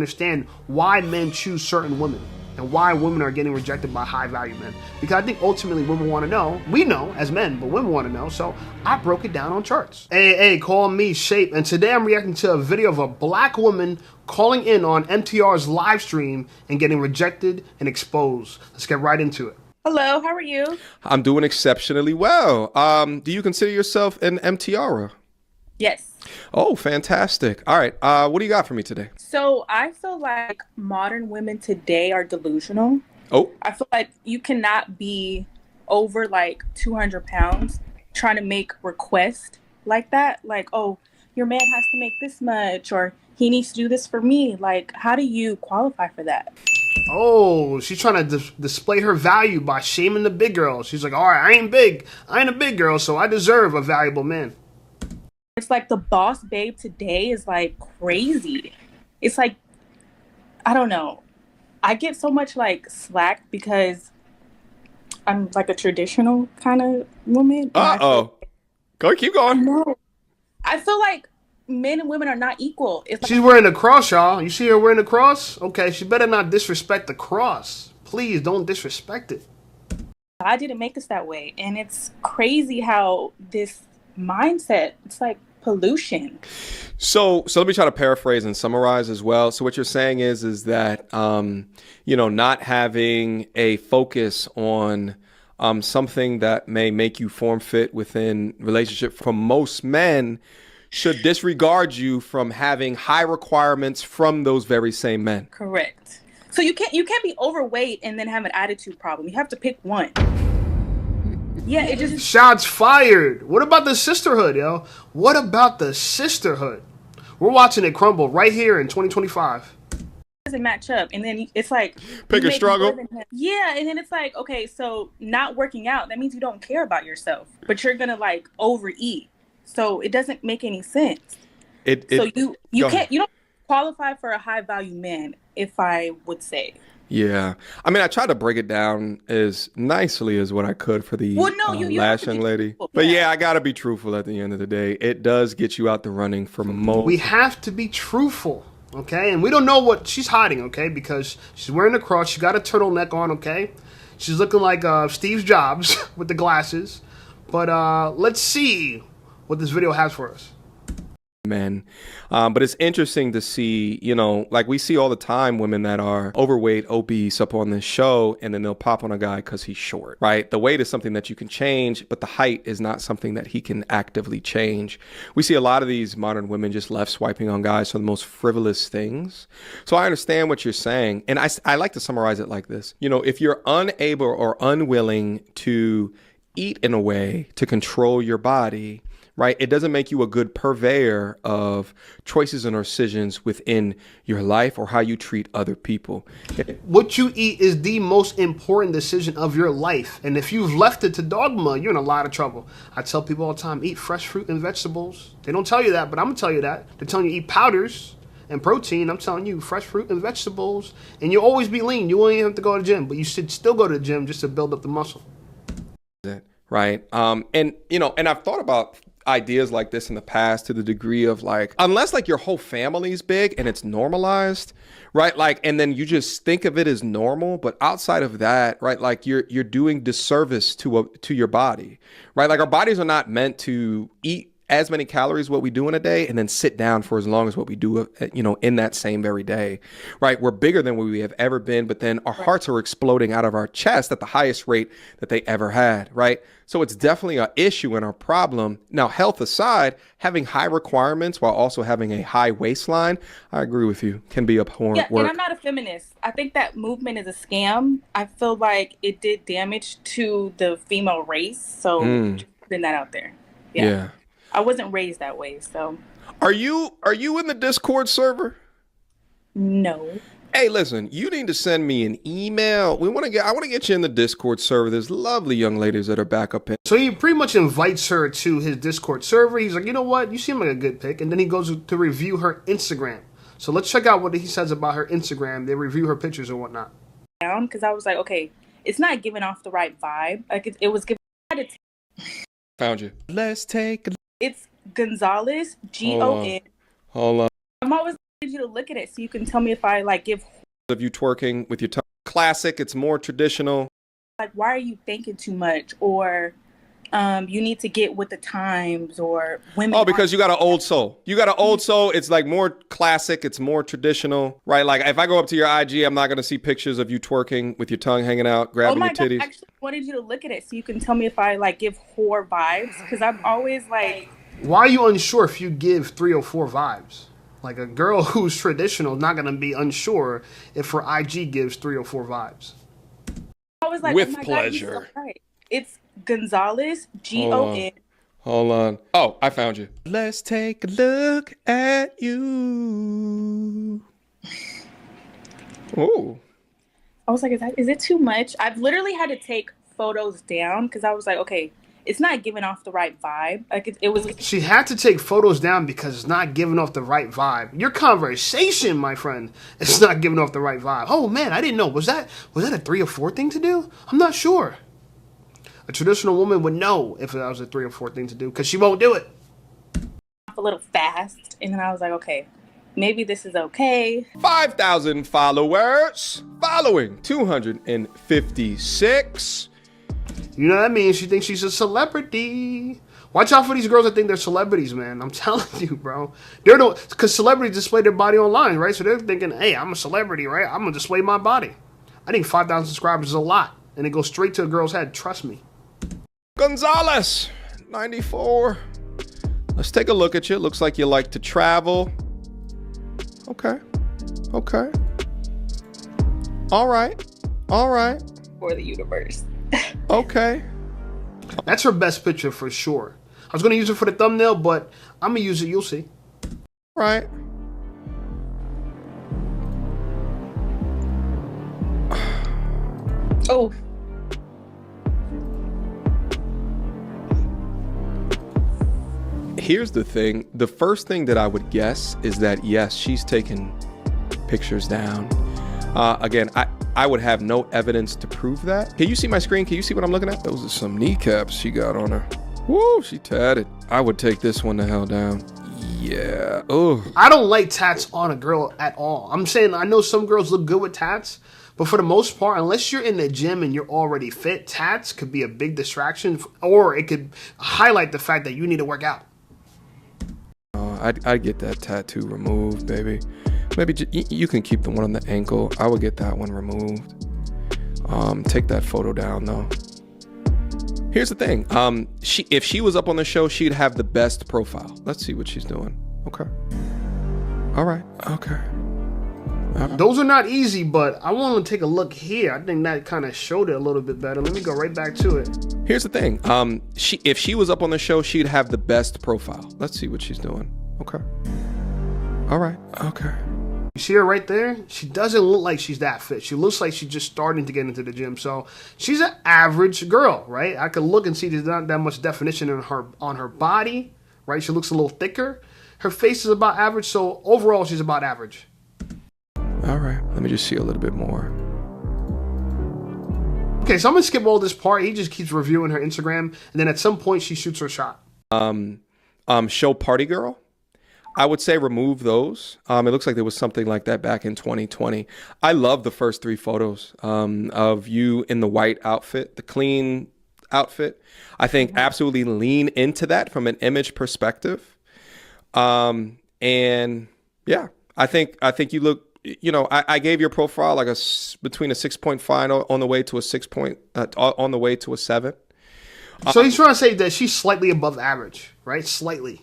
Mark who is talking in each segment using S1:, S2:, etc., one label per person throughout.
S1: understand why men choose certain women and why women are getting rejected by high value men. Because I think ultimately women want to know. We know as men, but women want to know. So I broke it down on charts. Hey, call me Shape. And today I'm reacting to a video of a black woman calling in on MTR's live stream and getting rejected and exposed. Let's get right into it.
S2: Hello, how are you?
S3: I'm doing exceptionally well. Do you consider yourself an MTR?
S2: Yes.
S3: Oh, fantastic. All right. What do you got for me today?
S2: So I feel like modern women today are delusional.
S3: Oh,
S2: I feel like you cannot be over like 200 pounds trying to make requests like that. Like, oh, your man has to make this much or he needs to do this for me. Like, how do you qualify for that?
S1: Oh, she's trying to display her value by shaming the big girls. She's like, all right, I ain't big. I ain't a big girl, so I deserve a valuable man.
S2: It's like the boss babe today is like crazy. It's like, I don't know. I get so much like slack because I'm like a traditional kind of woman.
S3: uh-oh. Go, keep going.
S2: No. I feel like men and women are not equal. It's like,
S1: She's wearing a cross, y'all. You see her wearing a cross? Okay, she better not disrespect the cross. Please don't disrespect it.
S2: God didn't make us that way. And it's crazy how this mindset, it's like pollution.
S3: So let me try to paraphrase and summarize as well. So what you're saying is that, not having a focus on something that may make you form fit within relationship for most men should disregard you from having high requirements from those very same men.
S2: Correct. So you can't be overweight and then have an attitude problem. You have to pick one. Yeah, it just
S1: Shots fired. What about the sisterhood, yo? What about the sisterhood? We're watching it crumble right here in 2025.
S2: doesn't match up. And then it's like
S3: Pick
S2: you
S3: a
S2: make
S3: struggle.
S2: more than him. Yeah, and then it's like, okay, so not working out, that means you don't care about yourself, but you're gonna like overeat. So it doesn't make any sense. So you don't qualify for a high value man, if I would say.
S3: Yeah. I mean, I tried to break it down as nicely as what I could for the
S2: Well, no, you have
S3: last
S2: to be
S3: young lady.
S2: truthful.
S3: But
S2: Yeah.
S3: yeah, I got to be truthful at the end of the day. It does get you out the running for most.
S1: We have to be truthful, okay? And we don't know what she's hiding, okay? Because she's wearing a cross. She got a turtleneck on, okay? She's looking like Steve Jobs with the glasses. But let's see what this video has for us.
S3: Men. But it's interesting to see, like we see all the time women that are overweight, obese up on this show, and then they'll pop on a guy because he's short, right? The weight is something that you can change, but the height is not something that he can actively change. We see a lot of these modern women just left swiping on guys for the most frivolous things. So I understand what you're saying. And I like to summarize it like this. If you're unable or unwilling to eat in a way to control your body, right, it doesn't make you a good purveyor of choices and decisions within your life or how you treat other people.
S1: What you eat is the most important decision of your life. And if you've left it to dogma, you're in a lot of trouble. I tell people all the time, eat fresh fruit and vegetables. They don't tell you that, but I'm going to tell you that. They're telling you eat powders and protein. I'm telling you fresh fruit and vegetables. And you'll always be lean. You won't even have to go to the gym. But you should still go to the gym just to build up the muscle.
S3: Right. And I've thought about ideas like this in the past to the degree of like, unless like your whole family's big and it's normalized, right? Like, and then you just think of it as normal, but outside of that, right? Like you're doing disservice to your body, right? Like our bodies are not meant to eat as many calories what we do in a day and then sit down for as long as what we do, in that same very day, right? We're bigger than we have ever been, but then our hearts are exploding out of our chest at the highest rate that they ever had, right? So it's definitely an issue and a problem. Now, health aside, having high requirements while also having a high waistline, I agree with you, can be abhorrent work.
S2: And I'm not a feminist. I think that movement is a scam. I feel like it did damage to the female race. So just putting that out there. Yeah. I wasn't raised that way, so.
S3: Are you in the Discord server?
S2: No.
S3: Hey, listen, you need to send me an email. I want to get you in the Discord server. There's lovely young ladies that are back up in.
S1: So he pretty much invites her to his Discord server. He's like, you know what? You seem like a good pick. And then he goes to review her Instagram. So let's check out what he says about her Instagram. They review her pictures and whatnot.
S2: Because I was like, okay, it's not giving off the right vibe. Like it was giving.
S3: Found you. Let's take a...
S2: It's Gonzalez, Gon.
S3: Hold on.
S2: I'm always You to look at it so you can tell me if I like give
S3: of you twerking with your tongue. Classic, it's more traditional.
S2: Like, why are you thinking too much? Or you need to get with the times, or women.
S3: Oh, because you got an old soul. You got an old soul. It's like more classic. It's more traditional, right? Like if I go up to your IG, I'm not going to see pictures of you twerking with your tongue hanging out, grabbing your titties.
S2: I actually wanted you to look at it so you can tell me if I like give whore vibes, because I'm always like.
S1: Why are you unsure if you give 3 or 4 vibes? Like a girl who's traditional is not going to be unsure if her IG gives 3 or 4 vibes.
S2: I was like,
S3: with
S2: oh my
S3: pleasure.
S2: God, so right. It's Gonzalez, Gon.
S3: Hold on. Oh, I found you. Let's take a look at you. Oh.
S2: I was like, is it too much? I've literally had to take photos down because I was like, okay, it's not giving off the right vibe. Like it was.
S1: She had to take photos down because it's not giving off the right vibe. Your conversation, my friend, it's not giving off the right vibe. Oh man, I didn't know. Was that a 3 or 4 thing to do? I'm not sure. A traditional woman would know if that was a 3 or 4 thing to do because she won't do it.
S2: A little fast, and then I was like, okay, maybe this is okay.
S3: 5,000 followers, following 256.
S1: You know what that means? She thinks she's a celebrity. Watch out for these girls that think they're celebrities, man. I'm telling you, bro. Because celebrities display their body online, right? So they're thinking, hey, I'm a celebrity, right? I'm going to display my body. I think 5,000 subscribers is a lot. And it goes straight to a girl's head. Trust me.
S3: Gonzalez, 94. Let's take a look at you. Looks like you like to travel. Okay. All right.
S2: For the universe.
S3: Okay.
S1: That's her best picture for sure. I was going to use it for the thumbnail, but I'm going to use it. You'll see.
S3: Right.
S2: Oh.
S3: Here's the thing. The first thing that I would guess is that, yes, she's taken pictures down. Again, I would have no evidence to prove that. Can you see my screen? Can you see what I'm looking at? Those are some kneecaps she got on her. Woo, she tatted. I would take this one the hell down. Yeah. Oh.
S1: I don't like tats on a girl at all. I'm saying I know some girls look good with tats, but for the most part, unless you're in the gym and you're already fit, tats could be a big distraction, or it could highlight the fact that you need to work out.
S3: I'd get that tattoo removed, baby. Maybe you can keep the one on the ankle. I would get that one removed. Take that photo down, though. Here's the thing. If she was up on the show, she'd have the best profile. Let's see what she's doing. Okay. All right. Okay.
S1: Those are not easy, but I want to take a look here. I think that kind of showed it a little bit better. Let me go right back to it.
S3: Here's the thing. If she was up on the show, she'd have the best profile. Let's see what she's doing. Okay. All right. Okay.
S1: You see her right there? She doesn't look like she's that fit. She looks like she's just starting to get into the gym. So she's an average girl, right? I could look and see there's not that much definition on her body, right? She looks a little thicker. Her face is about average. So overall, she's about average.
S3: All right. Let me just see a little bit more.
S1: Okay, so I'm going to skip all this part. He just keeps reviewing her Instagram. And then at some point, she shoots her shot.
S3: Show party girl. I would say remove those. It looks like there was something like that back in 2020. I love the first 3 photos of you in the white outfit, the clean outfit. I think absolutely lean into that from an image perspective. And yeah, I think you look, I gave your profile like between a 6.5 on the way to a 6 point, on the way to a 7.
S1: So he's trying to say that she's slightly above average, right? Slightly.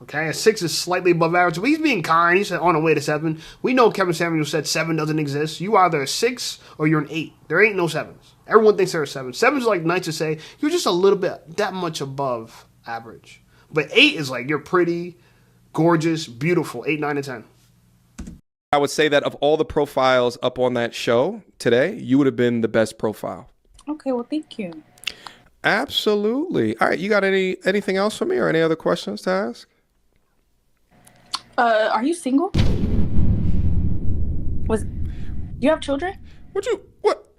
S1: Okay, a 6 is slightly above average, but he's being kind. He said on the way to 7. We know Kevin Samuel said 7 doesn't exist. You either a 6 or you're an 8. There ain't no 7s. Everyone thinks they're a 7. 7 is like nice to say you're just a little bit that much above average. But 8 is like you're pretty, gorgeous, beautiful. 8, 9, and 10.
S3: I would say that of all the profiles up on that show today, you would have been the best profile.
S2: Okay, well, thank you.
S3: Absolutely. All right, you got anything else for me or any other questions to ask?
S2: Are you single? Do you have children?
S3: What?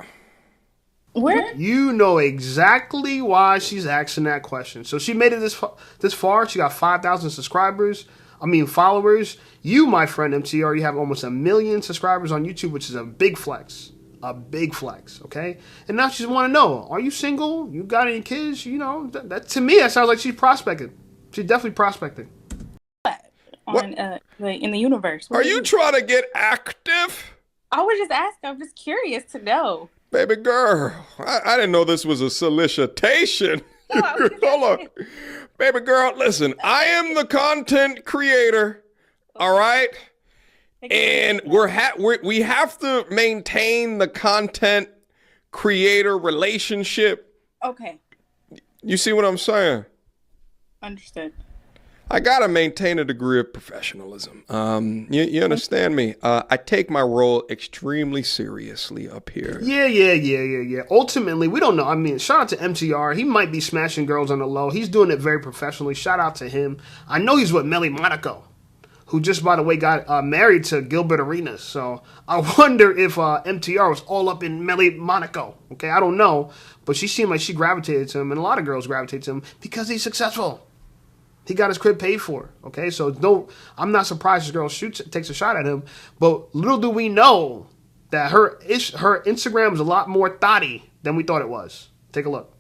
S2: Where?
S1: You know exactly why she's asking that question. So she made it this far. She got 5,000 subscribers. followers. You, my friend MTR, you have almost 1 million subscribers on YouTube, which is a big flex. A big flex, okay? And now she just want to know, are you single? You got any kids? You know, that to me, that sounds like she's prospecting. She's definitely prospecting.
S2: On in the universe.
S3: Are you trying to get active?
S2: I was just asking. I'm just curious to know.
S3: Baby girl, I didn't know this was a solicitation.
S2: No,
S3: hold on. Baby girl, listen, I am the content creator, all right? And we have to maintain the content creator relationship.
S2: Okay.
S3: You see what I'm saying?
S2: Understood.
S3: I gotta maintain a degree of professionalism. You understand me? I take my role extremely seriously up here.
S1: Yeah. Ultimately, we don't know. I mean, shout out to MTR. He might be smashing girls on the low. He's doing it very professionally. Shout out to him. I know he's with Melly Monaco, who just, by the way, got married to Gilbert Arenas. So I wonder if MTR was all up in Melly Monaco. Okay, I don't know. But she seemed like she gravitated to him, and a lot of girls gravitate to him because he's successful. He got his crib paid for, okay? So I'm not surprised this girl takes a shot at him. But little do we know that her Instagram is a lot more thotty than we thought it was. Take a look.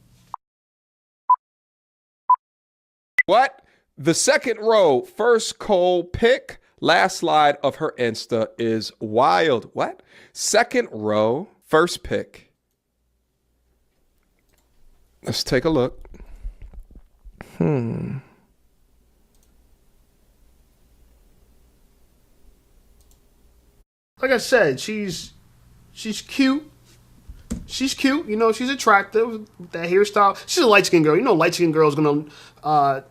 S3: What? The second row, first Cole pick, last slide of her Insta is wild. What? Second row, first pick. Let's take a look.
S1: Like I said, she's cute. She's cute. You know, she's attractive. That hairstyle. She's a light-skinned girl. You know, light-skinned girls going to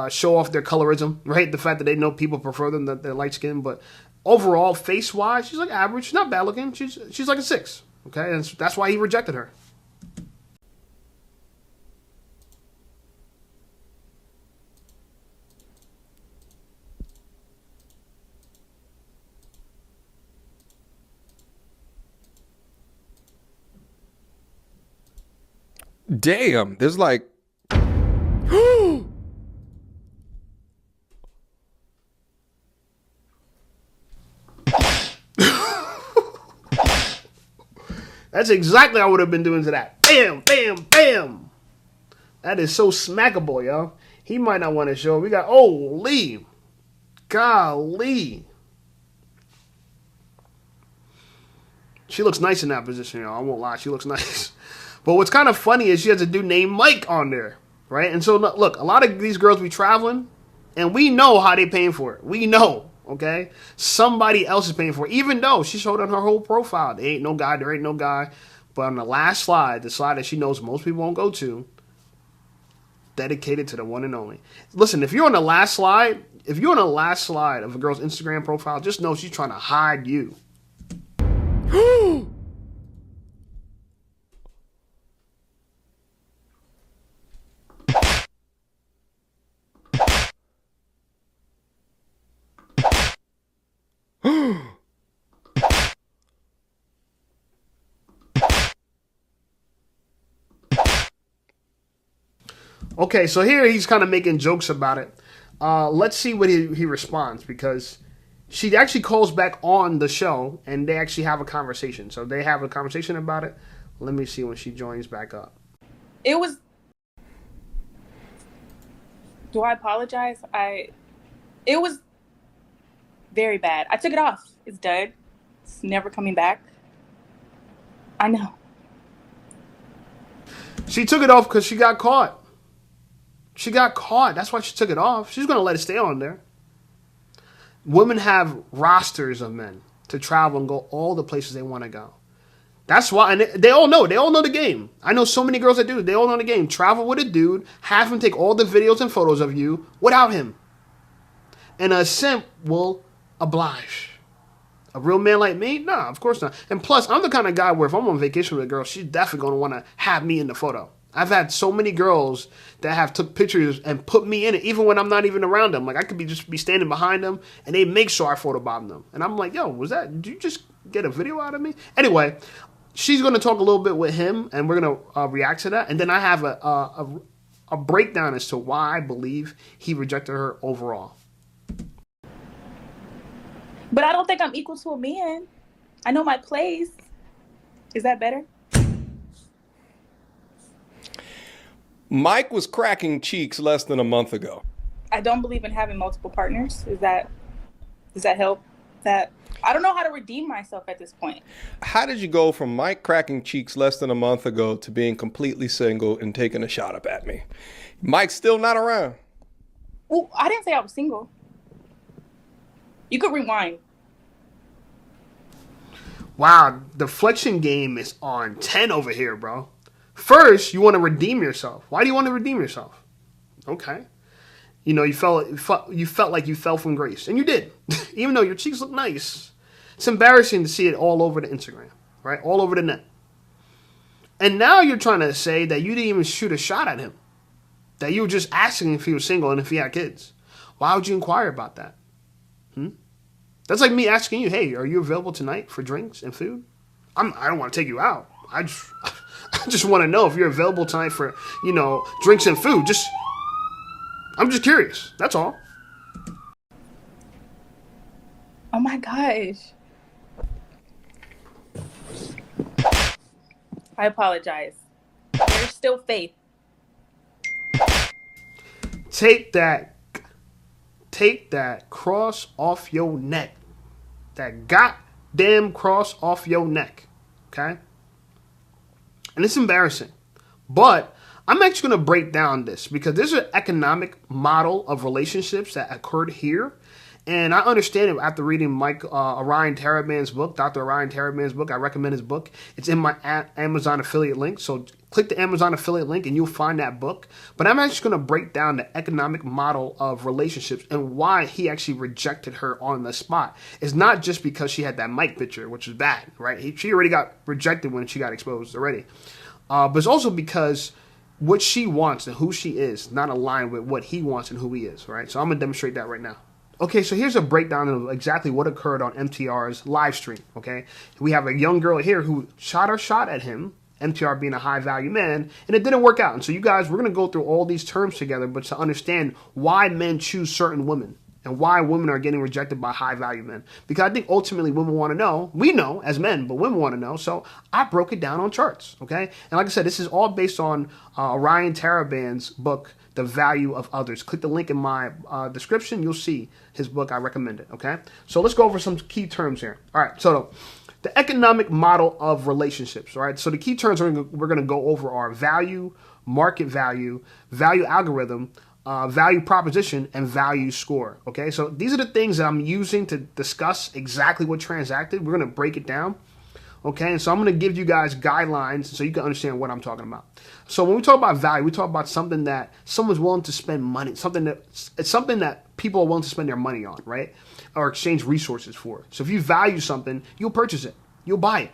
S1: show off their colorism, right? The fact that they know people prefer them, that they're light-skinned. But overall, face-wise, she's like average. She's not bad-looking. She's like a 6, okay? And that's why he rejected her.
S3: Damn, there's like...
S1: That's exactly what I would have been doing to that. Bam, bam, bam. That is so smackable, yo. He might not want to show. We got, Lee. Golly. She looks nice in that position, yo. I won't lie. She looks nice. But what's kind of funny is she has a dude named Mike on there, right? And so, look, a lot of these girls be traveling, and we know how they paying for it. We know, okay? Somebody else is paying for it, even though she showed on her whole profile. There ain't no guy. But on the last slide, the slide that she knows most people won't go to, dedicated to the one and only. Listen, if you're on the last slide of a girl's Instagram profile, just know she's trying to hide you. Okay, so here he's kind of making jokes about it. Let's see what he responds, because she actually calls back on the show and they actually have a conversation. So they have a conversation about it. Let me see when she joins back up.
S2: Do I apologize? It was very bad. I took it off. It's done. It's never coming back. I know.
S1: She took it off because she got caught. That's why she took it off. She's going to let it stay on there. Women have rosters of men to travel and go all the places they want to go. That's why, and they all know. They all know the game. I know so many girls that do. They all know the game. Travel with a dude, have him take all the videos and photos of you without him. And a simp will oblige. A real man like me? Nah, of course not. And plus, I'm the kind of guy where if I'm on vacation with a girl, she's definitely going to want to have me in the photo. I've had so many girls that have took pictures and put me in it, even when I'm not even around them. Like, I could just be standing behind them, and they make sure I photobomb them. And I'm like, yo, did you just get a video out of me? Anyway, she's going to talk a little bit with him, and we're going to react to that. And then I have a breakdown as to why I believe he rejected her overall.
S2: But I don't think I'm equal to a man. I know my place. Is that better?
S3: Mike was cracking cheeks less than a month ago.
S2: I don't believe in having multiple partners. Does that help? That I don't know how to redeem myself at this point.
S3: How did you go from Mike cracking cheeks less than a month ago to being completely single and taking a shot up at me? Mike's still not around.
S2: Well, I didn't say I was single. You could rewind.
S1: Wow, the deflection game is on 10 over here, bro. First, you want to redeem yourself. Why do you want to redeem yourself? Okay. You know, you felt like you fell from grace. And you did. Even though your cheeks look nice. It's embarrassing to see it all over the Instagram, right? All over the net. And now you're trying to say that you didn't even shoot a shot at him. That you were just asking if he was single and if he had kids. Why would you inquire about that? That's like me asking you, hey, are you available tonight for drinks and food? I don't want to take you out. I just want to know if you're available tonight for, drinks and food. I'm just curious. That's all.
S2: Oh my gosh. I apologize. There's still faith.
S1: Take that cross off your neck. That goddamn cross off your neck. Okay? And it's embarrassing. But I'm actually going to break down this because there's an economic model of relationships that occurred here. And I understand it after reading Orion Taraban's book, Dr. Orion Taraban's book. I recommend his book. It's in my Amazon affiliate link. So click the Amazon affiliate link and you'll find that book. But I'm actually going to break down the economic model of relationships and why he actually rejected her on the spot. It's not just because she had that Mike picture, which was bad, right? She already got rejected when she got exposed already. But it's also because what she wants and who she is not aligned with what he wants and who he is, right? So I'm going to demonstrate that right now. Okay, so here's a breakdown of exactly what occurred on MTR's live stream, okay? We have a young girl here who shot her shot at him, MTR being a high-value man, and it didn't work out. And so you guys, we're going to go through all these terms together, but to understand why men choose certain women and why women are getting rejected by high-value men. Because I think ultimately women want to know. We know as men, but women want to know. So I broke it down on charts, okay? And like I said, this is all based on Orion Taraban's book, The Value of Others. Click the link in my description. You'll see his book. I recommend it, okay? So let's go over some key terms here. All right, so the economic model of relationships, all right? So the key terms we're going to go over are value, market value, value algorithm, value proposition, and value score, okay? So these are the things that I'm using to discuss exactly what transacted. We're going to break it down. Okay, and so I'm going to give you guys guidelines so you can understand what I'm talking about. So when we talk about value, we talk about something that someone's willing to spend money, it's something that people are willing to spend their money on, right? Or exchange resources for. So if you value something, you'll purchase it, you'll buy it,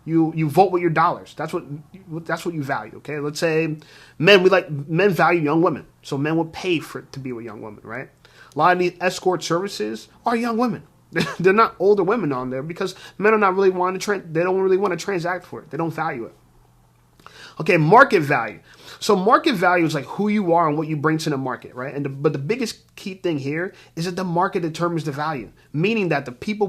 S1: you vote with your dollars. That's what you value. Okay, let's say men value young women, so men would pay to be with young women, right? A lot of these escort services are young women. They're not older women on there because men are not really they don't really want to transact for it. They don't value it. Okay, market value. So market value is like who you are and what you bring to the market, right? But the biggest key thing here is that the market determines the value, meaning that the people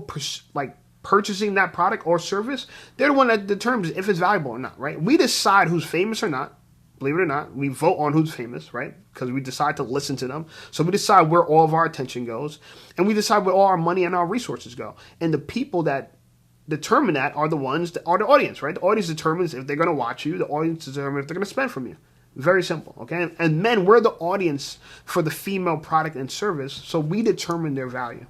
S1: purchasing that product or service, they're the one that determines if it's valuable or not, right? We decide who's famous or not. Believe it or not, we vote on who's famous, right? Because we decide to listen to them. So we decide where all of our attention goes. And we decide where all our money and our resources go. And the people that determine that are the ones that are the audience, right? The audience determines if they're going to watch you. The audience determines if they're going to spend from you. Very simple, okay? And men, we're the audience for the female product and service. So we determine their value.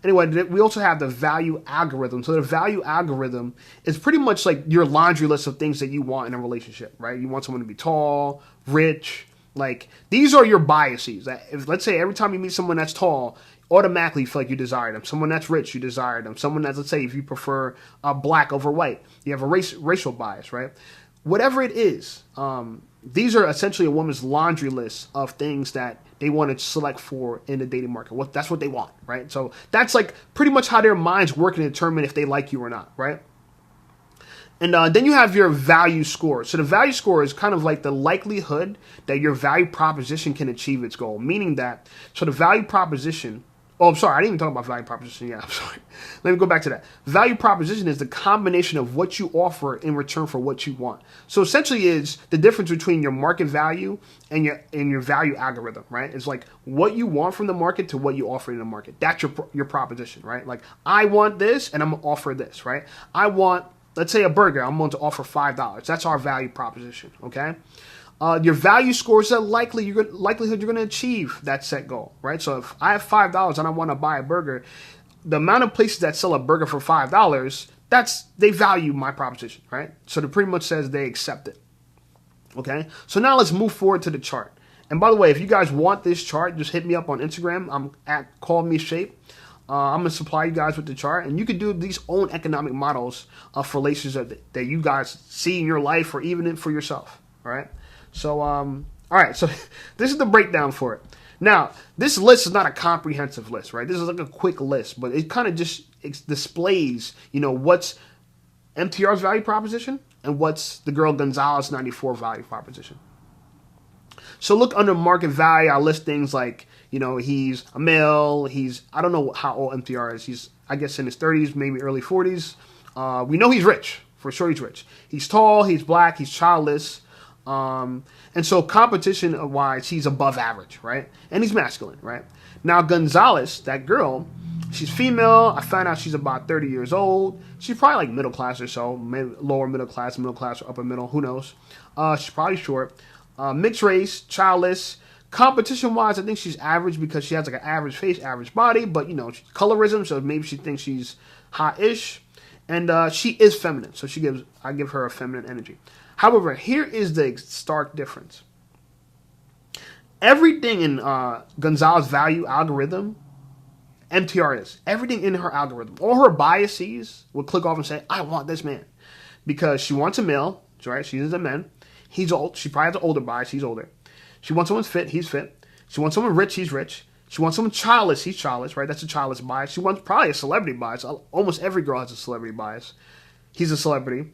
S1: Anyway, we also have the value algorithm. So the value algorithm is pretty much like your laundry list of things that you want in a relationship, right? You want someone to be tall, rich. Like, these are your biases. Let's say every time you meet someone that's tall, automatically you feel like you desire them. Someone that's rich, you desire them. Someone that's, let's say, if you prefer black over white, you have a racial bias, right? Whatever it is, these are essentially a woman's laundry list of things that they want to select for in the dating market. That's what they want, right? So that's like pretty much how their minds work and determine if they like you or not, right? And then you have your value score. So the value score is kind of like the likelihood that your value proposition can achieve its goal, meaning that, so the value proposition Oh, I'm sorry. I didn't even talk about value proposition. Yeah, I'm sorry. Let me go back to that. Value proposition is the combination of what you offer in return for what you want. So essentially is the difference between your market value and your value algorithm, right? It's like what you want from the market to what you offer in the market. That's your proposition, right? Like I want this and I'm going to offer this, right? I want, let's say a burger. I'm going to offer $5. That's our value proposition, okay? Your value score is the likelihood you're going to achieve that set goal, right? So if I have $5 and I want to buy a burger, the amount of places that sell a burger for $5, they value my proposition, right? So it pretty much says they accept it. Okay, so now let's move forward to the chart. And by the way, if you guys want this chart, just hit me up on Instagram. I'm at CallMeShape. I'm going to supply you guys with the chart, and you can do these own economic models for relationships that you guys see in your life or even for yourself, all right? So, all right, so this is the breakdown for it. Now, this list is not a comprehensive list, right? This is like a quick list, but it kind of just displays, what's MTR's value proposition and what's the girl Gonzalez 94 value proposition. So look under market value. I list things like, he's a male. I don't know how old MTR is. He's, I guess, in his 30s, maybe early 40s. We know he's rich. For sure he's rich. He's tall. He's black. He's childless. And so competition-wise, he's above average, right? And he's masculine, right? Now, Gonzalez, that girl, she's female. I found out she's about 30 years old. She's probably like middle class or so, maybe lower middle class, or upper middle, who knows? She's probably short. Mixed race, childless. Competition-wise, I think she's average because she has like an average face, average body, but, colorism, so maybe she thinks she's hot-ish. And she is feminine, so I give her a feminine energy. However, here is the stark difference. Everything in Gonzalez's value algorithm, MTR is. Everything in her algorithm, all her biases will click off and say, I want this man. Because she wants a male, right? She is a man. He's old. She probably has an older bias. He's older. She wants someone fit. He's fit. She wants someone rich. He's rich. She wants someone childless. He's childless, right? That's a childless bias. She wants probably a celebrity bias. Almost every girl has a celebrity bias. He's a celebrity.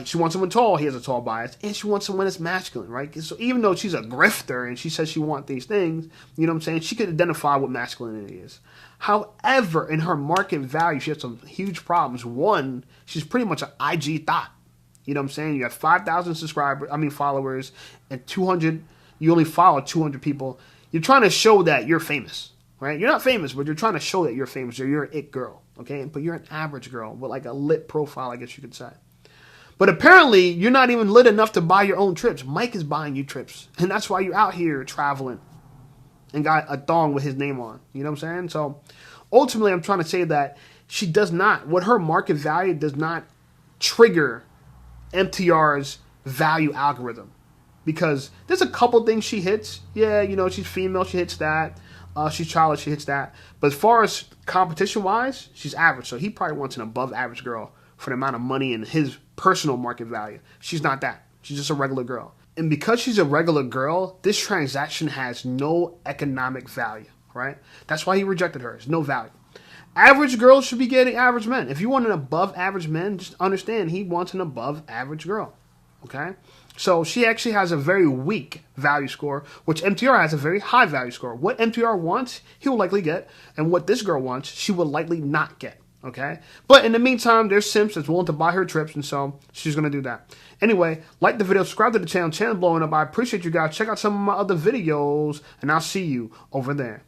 S1: She wants someone tall. He has a tall bias. And she wants someone that's masculine, right? So even though she's a grifter and she says she wants these things, you know what I'm saying? She could identify what masculinity is. However, in her market value, she has some huge problems. One, she's pretty much an IG thought. You know what I'm saying? You have 5,000 followers, and 200, you only follow 200 people. You're trying to show that you're famous, right? You're not famous, but you're trying to show that you're famous or you're an it girl, okay? But you're an average girl with like a lit profile, I guess you could say. But apparently, you're not even lit enough to buy your own trips. Mike is buying you trips. And that's why you're out here traveling and got a thong with his name on. You know what I'm saying? So, ultimately, I'm trying to say that she does not, what her market value does not trigger MTR's value algorithm. Because there's a couple things she hits. Yeah, she's female, she hits that. She's childish, she hits that. But as far as competition-wise, she's average. So he probably wants an above-average girl for the amount of money and his personal market value. She's not that. She's just a regular girl. And because she's a regular girl, this transaction has no economic value, right? That's why he rejected her. There's no value. Average girls should be getting average men. If you want an above average man, just understand he wants an above average girl, okay? So she actually has a very weak value score, which MTR has a very high value score. What MTR wants, he will likely get, and what this girl wants, she will likely not get. Okay? But in the meantime, there's simps that's willing to buy her trips, and so she's going to do that. Anyway, like the video, subscribe to the channel blowing up. I appreciate you guys. Check out some of my other videos, and I'll see you over there.